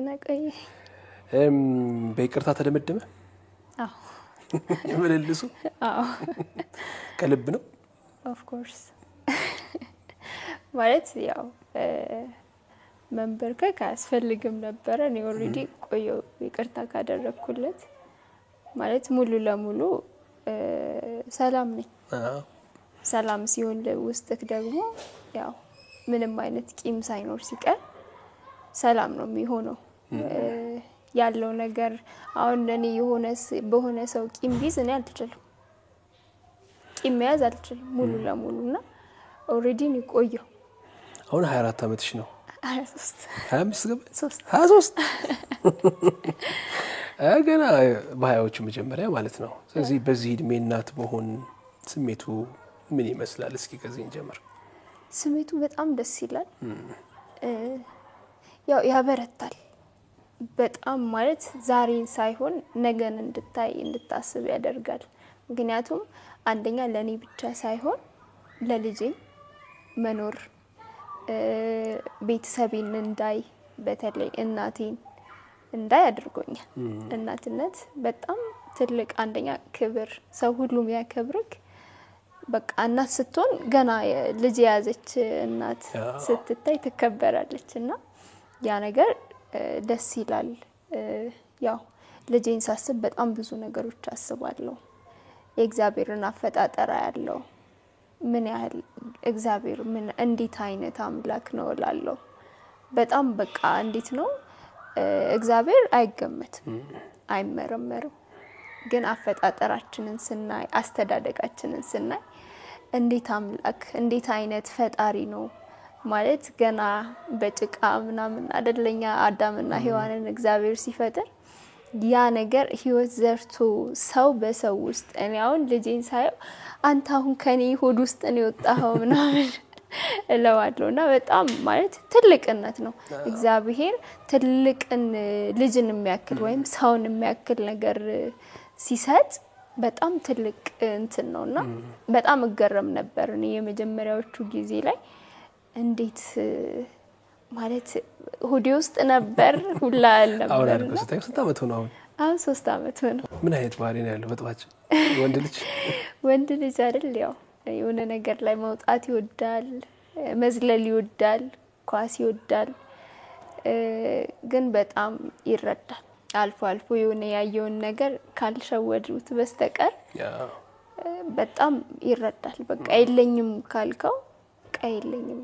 ነቀይ በይቅርታ ተደመደመ? አዎ የመለልሱ አዎ ከልብ ነው ኦፍ ኮርስ ማለት ያው መንበርከክ አያስፈልግም ነበር እኔ ኦሬዲ ቆየው ይቅርታ ካደረኩለት ማለት ሙሉ ለሙሉ ሰላም ነኝ ሰላም ሲሆን ለውስጥክ ደግሞ ያው ምንም አይነት ቂም ሳይኖር ሲቀር ሰላም ነው የሚሆነው ያለው ነገር አሁን ለኔ በሆነ ሰው ቂም ቢዝ እኔ አልችልም ቂም መያዝ አልችልም ሙሉ ለሙሉና ኦሬዲ ነው ቆየው አሁን 24 አመትሽ ነው 23 25 ገባ 23 ገና በሀያዎቹ መጀመሪያ ማለት ነው ስለዚህ በዚህ እድሜ እናት መሆን ስሜቱ ምን ይመስላል እስኪ ከዚህ እንጀምር ስሜቱ በጣም ደስ ይላል ያው ያበረታል በጣም ማለት ዛሬን ሳይሆን ነገን እንድታስብ ያደርጋል ምክንያቱም አንደኛ ለኔ ብቻ ሳይሆን ለልጄ መኖር ቤተሰቤን እንዳይ በተለይ እናቴን እንዳይ አድርጎኛል እናትነት በጣም ትልቅ አንደኛ ክብር ሰው ሁሉም ያከብርክ በቃ እናት ስትሆን ገና ልጅ ያዘች እናት ስትታይ ትከበራለችና ያ ነገር ደስ ይላል ያው ልጄን ሳስብ በጣም ብዙ ነገሮች አስባለሁ የእግዚአብሔርን አፈጣጠራ ያለው ምን ያህል እግዚአብሔር ምን እንዴት አይነት አምላክ ነው እላለሁ በጣም በቃ እንዴት ነው እግዚአብሔር አይገመትም አይመረመርም ግን አፈጣጠራችንን ስናይ አስተዳደጋችንን ስናይ እንዴት አምላክ እንዴት አይነት ፈጣሪ ነው ማለት ገና በጭቃ ምናምን አይደለኛ አዳምና ሔዋንን እግዚአብሔር ሲፈጥር ያ ነገር ህይወት ዘርቶ ሰው በሰው ውስጥ እኔ አሁን ልጄን ሳየው አንተ አሁን ከኔ ሆድ ውስጥ ነው የወጣኸው ምናምን እለዋለሁና በጣም ማለት ትልቅነት ነው እግዚአብሔር ትልቅን ልጅን የሚያክል ወይም ሰውን የሚያክል ነገር ሲሰጥ በጣም ትልቅ እንትን ነውና በጣም እገረም ነበር እኔ የመጀመሪያዎቹ ጊዜ ላይ እንዴት ማለት ሆዴ ውስጥ ነበር ሁላ ነበር አሁን አልኩ ስንት አመት ሆነ አሁን 3 አመት ሆነ ምን አይነት ባህሪ ነው ያለው በጥባጭ ወንድ ልጅ አይደል ያው የሆነ ነገር ላይ መውጣት ይወዳል መዝለል ይወዳል ኳስ ይወዳል ግን በጣም ይረዳል አልፎ አልፎ የሆነ ያየውን ነገር ካልሸወዱት በስተቀር በጣም ይረዳል በቃ የለኝም ካልከው ቀይልኝም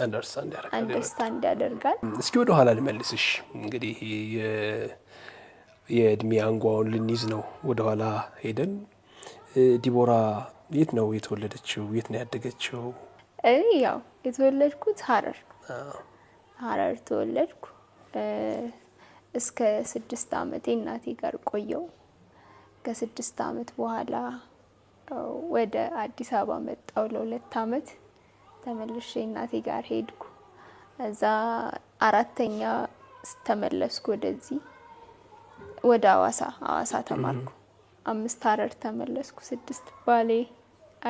አንደርስታንድ ያደርጋል እስኪ ወደ ኋላ ልመልስሽ እንግዲህ የእድሜ አንጓውን ልንይዝ ነው ወደ ኋላ ሄደን ዲቦራ የት ነው የተወለደችው የት ነው ያደገችው ያው የተወለድኩት ሐረር ተወለድኩ እስከ 6 አመት እናቴ ጋር ቆየው ከ6 አመት በኋላ ወደ አዲስ አበባ መጣው ለ2 አመት ተመልሼ እናቴ ጋር ሄድኩ እዛ 4ኛ ተመለስኩ ወደዚህ ወደ አዋሳ ተማርኩ 5 ሐረር ተመለስኩ 6 ባሌ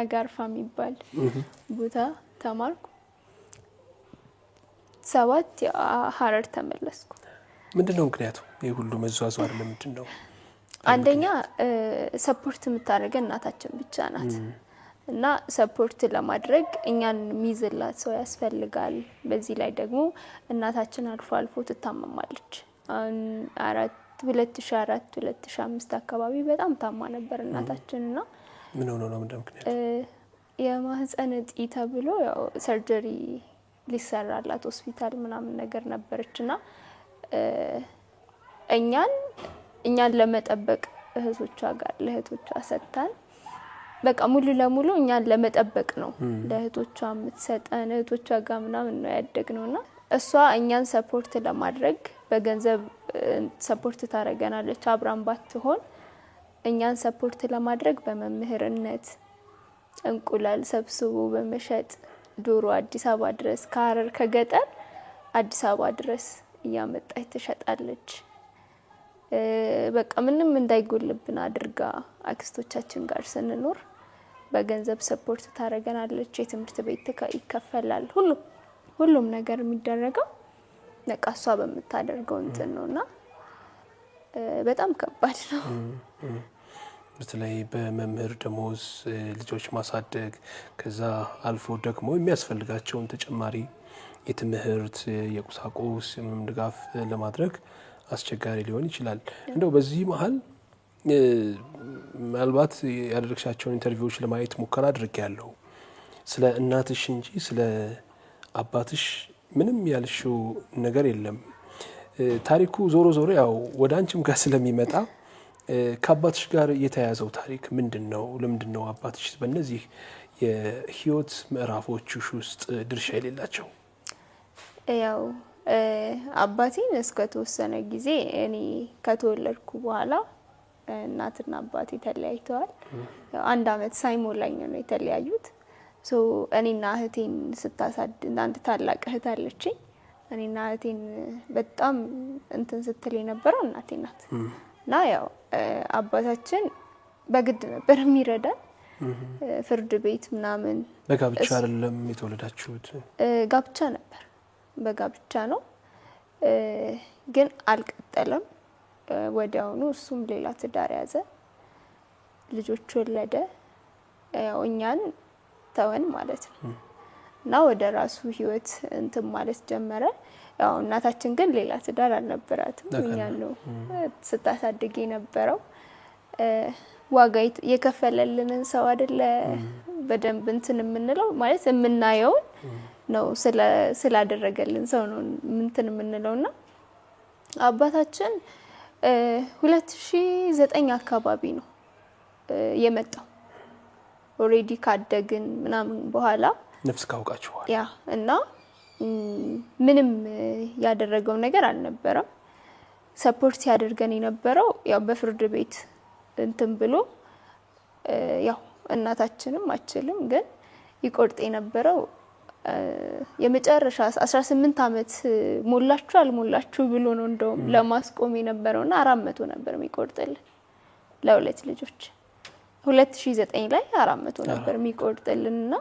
አጋርፋ የሚባል ቦታ ተማርኩ 7 ሐረር ተመለስኩ ምንድነው ምክንያቱ ይሄ ሁሉ መዟዟር ለምንድነው አንደኛ ሰፖርት የምታደርገን እናታችን ብቻ ናት እና ሰፖርት ለማድረግ እኛን ሚዝላት ሰው ያስፈልጋል በዚህ ላይ ደግሞ እናታችን አልፎ አልፎ ትታመማለች 2004 2005 አካባቢ በጣም ታማ ነበር እናታችንና ምን ሆኖ ነው ምክንያቱ የማህፀን እጢ ተብሎ ያው ሰርጀሪ ሊሰራላት ሆስፒታል ምናምን ነገር ነበርችና እኛን ለመጠበቅ እህቶቿ ጋር ለእህቶቿ ሰጣን በቃ ሙሉ ለሙሉ እኛን ለመጠበቅ ነው ለእህቶቿ የምትሰጠን እህቶቿ ጋር ምናምን ነው ያደግነውና እሷ እኛን ሰፖርት ለማድረግ በገንዘብ ሰፖርት ታረጋናለች አብራን ባትሆን እኛን ሰፖርት ለማድረግ በመምህርነት እንቁላል ሰብስቦ በመሸጥ ዶሮ አዲስ አበባ ድረስ ከሐረር ከገጠር አዲስ አበባ ድረስ ያመጣች ትሸጣለች በቃ ምንም እንዳይጎልብን አድርጋ አክስቶቻችን ጋር ስንኖር በገንዘብ ሰፖርት ታረጋናለች የትምህርት ቤት ይከፈላል ሁሉም ነገር የሚደረገው ነቃሷ በመታደርገው እንትን ነውና በጣም ከባድ ነው። በተለይ በመምህር ደሞዝ ልጆች ማሳደግ ከዛ አልፎ ደግሞ የሚያስፈልጋቸውን ተጨማሪ የትምህርት የቁሳቁስ ድጋፍ ለማድረግ አስቸጋሪ ሊሆን ይችላል። እንደው በዚህ መሀል ምናልባት ያደረግሻቸውን ኢንተርቪዎች ለማየት ሙከራ አድርጌያለሁ። ስለ እናትሽ እንጂ ስለ አባትሽ ምንም ያልሽው ነገር የለም። ታሪኩ ዞሮ ዞሮ ያው ወደ አንቺም ጋር ስለሚመጣ ከአባትሽ ጋር የተያያዘው ታሪክ ምንድን ነው? ለምንድን ነው አባትሽ በእነዚህ የህይወት ምዕራፎችሽ ውስጥ ድርሻ የሌላቸው? ያው አባቴን እስከ ተወሰነ ጊዜ እኔ ከተወለድኩ በኋላ እናትና አባቴ ተለያይተዋል። ያው 1 አመት ሳይሞላኝ ነው የተለያዩት። እኔና እህቴን ስታሳድግ አንድ ታላቅ እህት አለችኝ። እኔና እህቴን በጣም እንትን ስትል የነበረው እናቴ ናት። እና ያው አባታችን በግድ ነበር የሚረዳን ፍርድ ቤት ምናምን። በጋብቻ አይደለም የተወለዳችሁት? ጋብቻ ነበር፣ በጋብቻ ነው ግን አልቀጠለም። ወዲያውኑ እሱም ሌላ ትዳር ያዘ፣ ልጆች ወለደ። ያው እኛን ተወን ማለት ነው እና ወደ ራሱ ህይወት እንትን ማለት ጀመረ። ያው እናታችን ግን ሌላ ትዳር አልነበራትም። እኛን ነው ስታሳድግ የነበረው። ዋጋ የከፈለልንን ሰው አይደለ በደንብ እንትን የምንለው ማለት የምናየው ነው ስላደረገልን ሰው ነው እንትን የምንለውና አባታችን 2009 አካባቢ ነው የመጣው። ኦሬዲ ካደግን ምናምን በኋላ ነፍስ ካውቃችኋል። ያ እና ምንም ያደረገው ነገር አልነበረም። ሰፖርት ያደርገን የነበረው ያው በፍርድ ቤት እንትን ብሎ ያው እናታችንም አችልም ግን ይቆርጥ የነበረው የመጨረሻ 18 አመት ሞላችሁ አልሞላችሁ ብሎ ነው እንደውም ለማስቆም የነበረውና 400 ነበር የሚቆርጥልን ለሁለት ልጆች። 2009 ላይ 400 ነበር የሚቆርጥልንና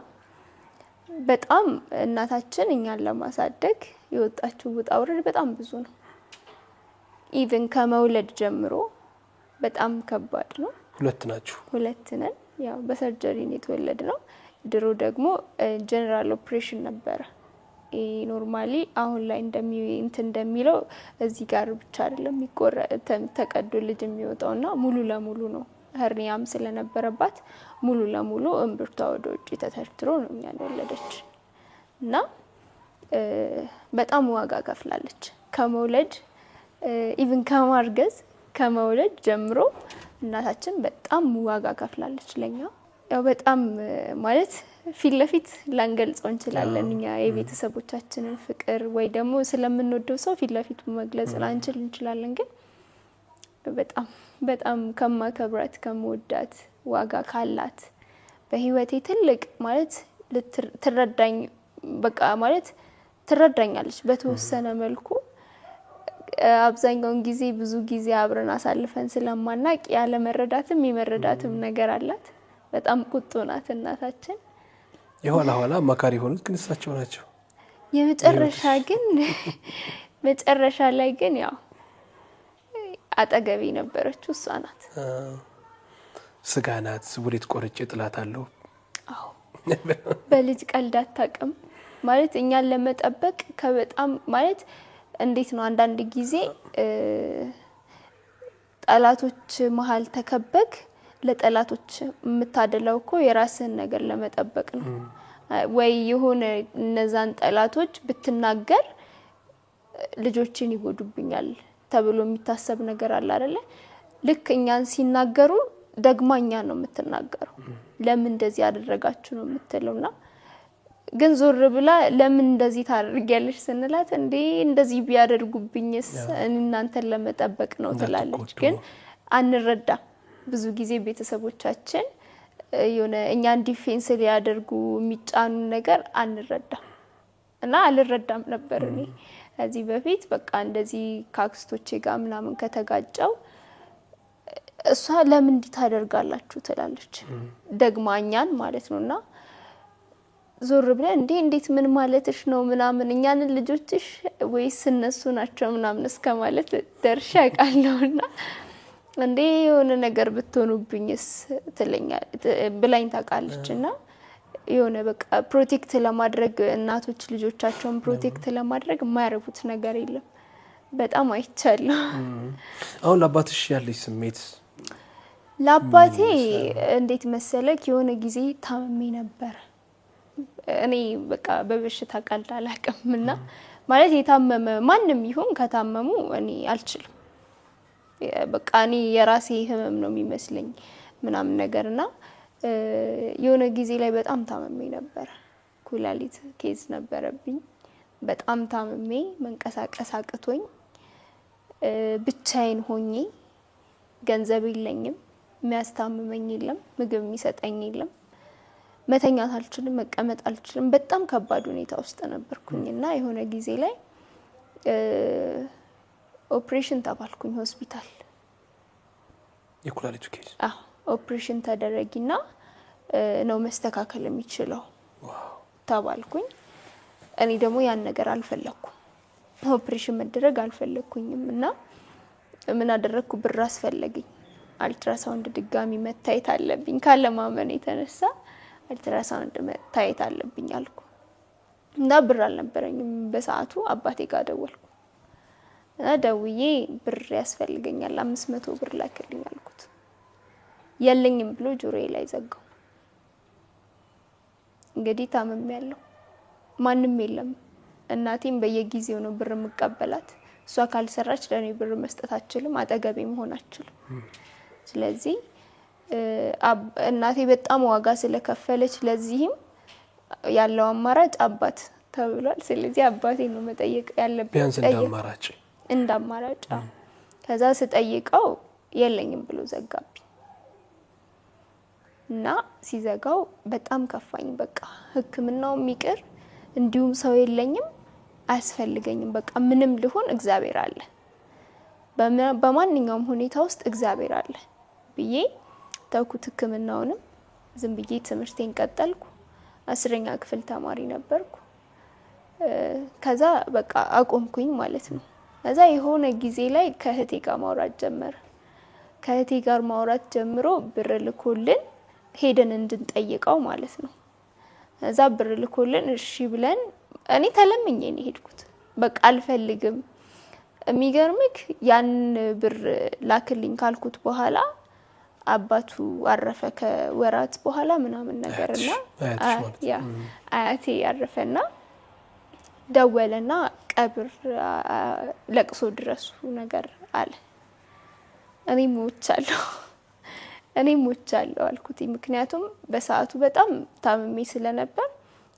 በጣም እናታችን እኛን ለማሳደግ የወጣችው ውጣ ውረድ በጣም ብዙ ነው። ኢቭን ከመውለድ ጀምሮ በጣም ከባድ ነው። 2 ናችሁ? 2 ነን። ያው በሰርጀሪ ነው የተወለድነው። ድሮ ደግሞ ጀነራል ኦፕሬሽን ነበረ። ኖርማሊ አሁን ላይ እንደሚለው እዚህ ጋር ብቻ አይደለም ተቀዶ ልጅ የሚወጣውና ሙሉ ለሙሉ ነው። ሀርኒያም ስለነበረባት ሙሉ ለሙሉ እምብርቷ ወደ ውጭ ተተርትሮ ነው እኛን ወለደች እና በጣም ዋጋ ከፍላለች። ከመውለድ ኢቭን ከማርገዝ ከመውለድ ጀምሮ እናታችን በጣም ዋጋ ከፍላለች ለኛ። ያው በጣም ማለት ፊት ለፊት ላንገልጸው እንችላለን እኛ የቤተሰቦቻችንን ፍቅር ወይ ደግሞ ስለምንወደው ሰው ፊት ለፊት መግለጽ ላንችል እንችላለን። ግን በጣም ከማከብራት ከመወዳት ዋጋ ካላት በህይወቴ ትልቅ ማለት ልትረዳኝ በቃ ማለት ትረዳኛለች በተወሰነ መልኩ። አብዛኛውን ጊዜ ብዙ ጊዜ አብረን አሳልፈን ስለማናቅ ያለ መረዳትም የመረዳትም ነገር አላት። በጣም ቁጡ ናት እናታችን። የኋላ አማካሪ ሆኑት ግን እሳቸው ናቸው። መጨረሻ ላይ ግን ያው አጠገቤ ነበረችው እሷ ናት። ስጋ ናት። ወዴት ቆርጬ ጥላታለሁ። አዎ በልጅ ቀልድ አታውቅም ማለት እኛን ለመጠበቅ ከበጣም ማለት እንዴት ነው አንዳንድ ጊዜ ጠላቶች መሀል ተከበክ ለጠላቶች የምታደለው እኮ የራስን ነገር ለመጠበቅ ነው። ወይ የሆነ እነዛን ጠላቶች ብትናገር ልጆችን ይጎዱብኛል ተብሎ የሚታሰብ ነገር አለ አይደለ? ልክ እኛን ሲናገሩ ደግማኛ ነው የምትናገረው። ለምን እንደዚህ ያደረጋችሁ ነው የምትለውና ግን ዞር ብላ ለምን እንደዚህ ታደርጊያለሽ ስንላት እንዴ እንደዚህ ቢያደርጉብኝስ እናንተን ለመጠበቅ ነው ትላለች። ግን አንረዳ ብዙ ጊዜ ቤተሰቦቻችን የሆነ እኛን ዲፌንስ ሊያደርጉ የሚጫኑ ነገር አንረዳም እና አልረዳም ነበር እኔ ከዚህ በፊት በቃ እንደዚህ ካክስቶቼ ጋር ምናምን ከተጋጨው እሷ ለምን እንዲህ ታደርጋላችሁ ትላለች ደግማኛን ማለት ነውና ዞር ብለን እንዴት ምን ማለትሽ ነው ምናምን እኛን ልጆችሽ ወይስ እነሱ ናቸው ምናምን እስከማለት ደርሼ አውቃለሁና እንዴ የሆነ ነገር ብትሆኑብኝስ ብላኝ ታውቃለችና የሆነ በቃ ፕሮቴክት ለማድረግ እናቶች ልጆቻቸውን ፕሮቴክት ለማድረግ የማያረጉት ነገር የለም። በጣም አይቻለሁ። አሁን ለአባትሽ ያለሽ ስሜት? ለአባቴ እንዴት መሰለክ የሆነ ጊዜ ታመሜ ነበር። እኔ በቃ በበሽታ ቀልድ አላውቅምና ማለት የታመመ ማንም ይሁን ከታመሙ እኔ አልችልም። በቃ እኔ የራሴ ህመም ነው የሚመስለኝ ምናምን ነገርና የሆነ ጊዜ ላይ በጣም ታመሜ ነበር። ኩላሊት ኬዝ ነበረብኝ። በጣም ታመሜ መንቀሳቀስ አቅቶኝ ብቻዬን ሆኜ ገንዘብ የለኝም፣ የሚያስታምመኝ የለም፣ ምግብ የሚሰጠኝ የለም፣ መተኛት አልችልም፣ መቀመጥ አልችልም። በጣም ከባድ ሁኔታ ውስጥ ነበርኩኝና የሆነ ጊዜ ላይ ኦፕሬሽን ተባልኩኝ ሆስፒታል። የኩላሊቱ ኬዝ? አዎ ኦፕሬሽን ተደረጊና ነው መስተካከል የሚችለው ተባልኩኝ። እኔ ደግሞ ያን ነገር አልፈለኩም። ኦፕሬሽን መደረግ አልፈለኩኝም እና ምን አደረኩ? ብር አስፈለገኝ። አልትራሳውንድ ድጋሚ መታየት አለብኝ ካለማመን የተነሳ አልትራሳውንድ መታየት አለብኝ አልኩ እና ብር አልነበረኝም በሰዓቱ። አባቴ ጋር ደወልኩ እና ደውዬ ብር ያስፈልገኛል 500 ብር ላክልኝ አልኩት። የለኝም ብሎ ጆሮዬ ላይ ዘጋው። እንግዲህ ታመሚያለሁ፣ ማንም የለም። እናቴም በየጊዜው ነው ብር መቀበላት። እሷ ካልሰራች ለኔ ብር መስጠት አትችልም፣ አጠገቤ መሆን አትችልም። ስለዚህ እናቴ በጣም ዋጋ ስለከፈለች ለዚህም ያለው አማራጭ አባት ተብሏል። ስለዚህ አባቴ ነው መጠየቅ ያለብኝ ቢያንስ እንዳማራጭ። ከዛ ስጠይቀው የለኝም ብሎ ዘጋብኝ እና ሲዘጋው በጣም ከፋኝ። በቃ ሕክምናው የሚቀር እንዲሁም ሰው የለኝም፣ አያስፈልገኝም። በቃ ምንም ልሁን እግዚአብሔር አለ፣ በማንኛውም ሁኔታ ውስጥ እግዚአብሔር አለ ብዬ ተውኩት። ሕክምናውንም ዝም ብዬ ትምህርቴን ቀጠልኩ። 10ኛ ክፍል ተማሪ ነበርኩ። ከዛ በቃ አቆምኩኝ ማለት ነው። ከዛ የሆነ ጊዜ ላይ ከእህቴ ጋር ማውራት ጀመረ። ከእህቴ ጋር ማውራት ጀምሮ ብር ልኮልን ሄደን እንድንጠይቀው ማለት ነው። ከዛ ብር ልኮልን እሺ ብለን እኔ ተለምኜ ነው ሄድኩት። በቃ አልፈልግም። የሚገርምክ ያን ብር ላክልኝ ካልኩት በኋላ አባቱ አረፈ ከወራት በኋላ ምናምን ነገርና አያቴ ያረፈና ደወለና ቀብር ለቅሶ ድረሱ ነገር አለ። እኔ ሞቻለሁ አልኩት። ምክንያቱም በሰዓቱ በጣም ታምሜ ስለነበር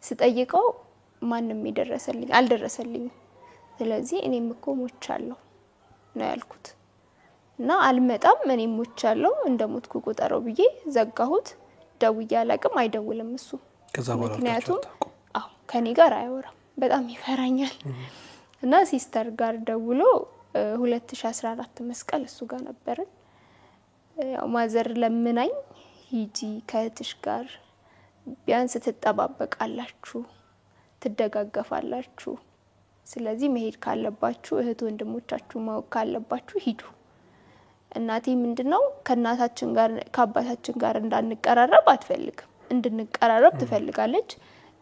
ስጠይቀው ማንም አልደረሰልኝም። ስለዚህ እኔም እኮ ሞቻለሁ ነው ያልኩት እና አልመጣም፣ እኔም ሞቻለሁ እንደሞትኩ ቁጠረው ብዬ ዘጋሁት። ደውዬ አላቅም፣ አይደውልም እሱ። ምክንያቱም ከኔ ጋር አያወራም፣ በጣም ይፈራኛል። እና ሲስተር ጋር ደውሎ 2014 መስቀል እሱ ጋር ነበርን። ያው ማዘር ለምናኝ ሂጂ ከእህትሽ ጋር ቢያንስ ትጠባበቃላችሁ፣ ትደጋገፋላችሁ። ስለዚህ መሄድ ካለባችሁ እህት ወንድሞቻችሁ ማወቅ ካለባችሁ ሂዱ። እናቴ ምንድነው ከእናታችን ጋር ከአባታችን ጋር እንዳንቀራረብ አትፈልግም፣ እንድንቀራረብ ትፈልጋለች።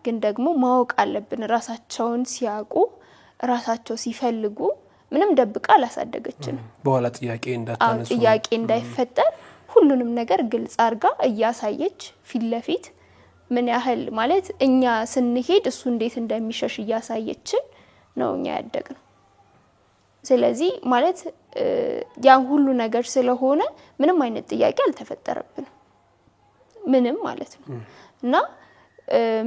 ግን ደግሞ ማወቅ አለብን። ራሳቸውን ሲያውቁ ራሳቸው ሲፈልጉ ምንም ደብቃ አላሳደገችንም። በኋላ ጥያቄ እንዳይፈጠር ሁሉንም ነገር ግልጽ አድርጋ እያሳየች ፊት ለፊት ምን ያህል ማለት እኛ ስንሄድ እሱ እንዴት እንደሚሸሽ እያሳየችን ነው እኛ ያደግነው። ስለዚህ ማለት ያ ሁሉ ነገር ስለሆነ ምንም አይነት ጥያቄ አልተፈጠረብንም፣ ምንም ማለት ነው። እና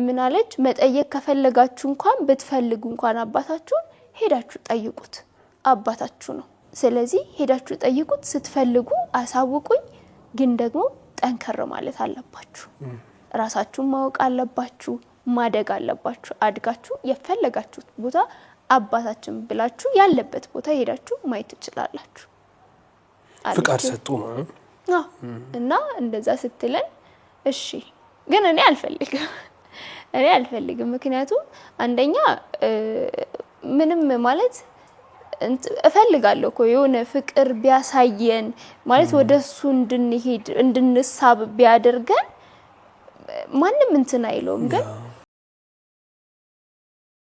ምን አለች? መጠየቅ ከፈለጋችሁ እንኳን ብትፈልጉ እንኳን አባታችሁን ሄዳችሁ ጠይቁት፣ አባታችሁ ነው። ስለዚህ ሄዳችሁ ጠይቁት፣ ስትፈልጉ አሳውቁኝ። ግን ደግሞ ጠንከር ማለት አለባችሁ፣ ራሳችሁን ማወቅ አለባችሁ፣ ማደግ አለባችሁ። አድጋችሁ የፈለጋችሁት ቦታ አባታችን ብላችሁ ያለበት ቦታ ሄዳችሁ ማየት ትችላላችሁ። ፍቃድ ሰጡ ነው እና እንደዛ ስትለን እሺ፣ ግን እኔ አልፈልግም። እኔ አልፈልግም። ምክንያቱም አንደኛ ምንም ማለት እፈልጋለሁ እኮ የሆነ ፍቅር ቢያሳየን ማለት ወደሱ እንድንሄድ እንድንሳብ ቢያደርገን ማንም እንትን አይለውም። ግን